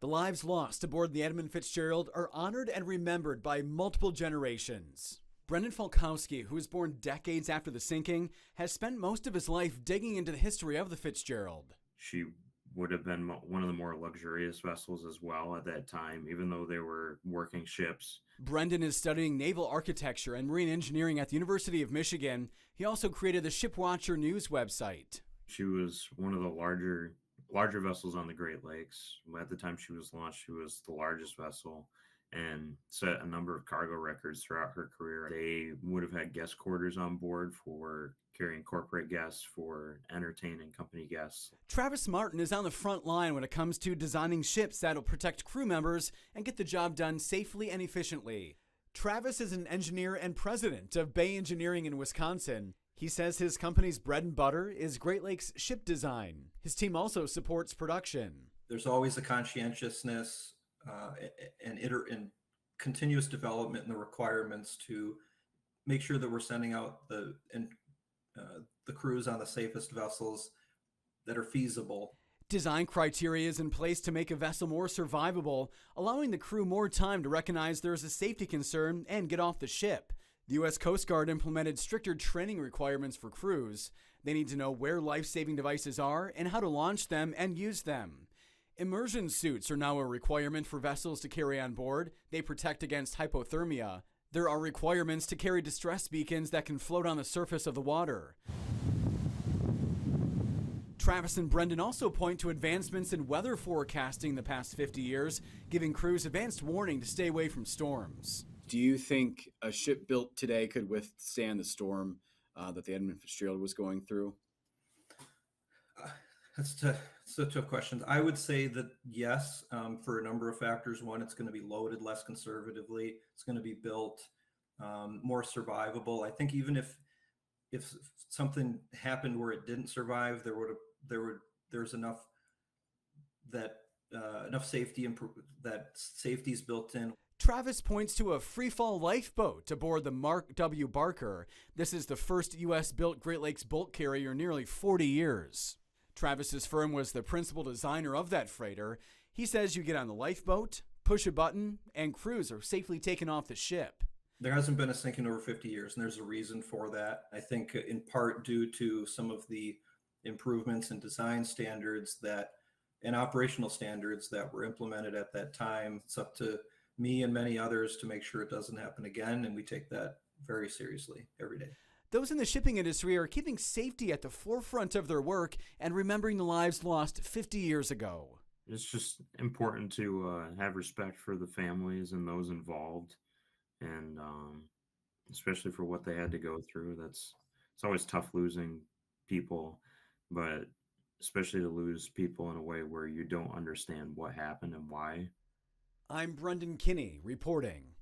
The lives lost aboard the Edmund Fitzgerald are honored and remembered by multiple generations. Brendan Falkowski, who was born decades after the sinking, has spent most of his life digging into the history of the Fitzgerald. She would have been one of the more luxurious vessels as well at that time, even though they were working ships. Brendan is studying naval architecture and marine engineering at the University of Michigan. He also created the Shipwatcher News website. She was one of the larger vessels on the Great Lakes. At the time she was launched, she was the largest vessel and set a number of cargo records throughout her career. They would have had guest quarters on board for carrying corporate guests, for entertaining company guests. Travis Martin is on the front line when it comes to designing ships that'll protect crew members and get the job done safely and efficiently. Travis is an engineer and president of Bay Engineering in Wisconsin. He says his company's bread and butter is Great Lakes ship design. His team also supports production. There's always a conscientiousness and continuous development in the requirements to make sure that we're sending out the crews on the safest vessels that are feasible. Design criteria is in place to make a vessel more survivable, allowing the crew more time to recognize there's a safety concern and get off the ship. The U.S. Coast Guard implemented stricter training requirements for crews. They need to know where life-saving devices are and how to launch them and use them. Immersion suits are now a requirement for vessels to carry on board. They protect against hypothermia. There are requirements to carry distress beacons that can float on the surface of the water. Travis and Brendan also point to advancements in weather forecasting the past 50 years, giving crews advanced warning to stay away from storms. Do you think a ship built today could withstand the storm that the Edmund Fitzgerald was going through? That's a tough question. I would say that yes, for a number of factors. One, it's going to be loaded less conservatively. It's going to be built more survivable. I think even if something happened where it didn't survive, there's enough safety that safety's built in. Travis points to a free-fall lifeboat aboard the Mark W. Barker. This is the first U.S.-built Great Lakes bulk carrier in nearly 40 years. Travis's firm was the principal designer of that freighter. He says you get on the lifeboat, push a button, and crews are safely taken off the ship. There hasn't been a sinking over 50 years, and there's a reason for that. I think in part due to some of the improvements in design standards and operational standards that were implemented at that time. It's up to me and many others to make sure it doesn't happen again, and we take that very seriously every day. Those in the shipping industry are keeping safety at the forefront of their work and remembering the lives lost 50 years ago. It's just important to have respect for the families and those involved, and especially for what they had to go through. It's always tough losing people, but especially to lose people in a way where you don't understand what happened and why. I'm Brendan Kinney reporting.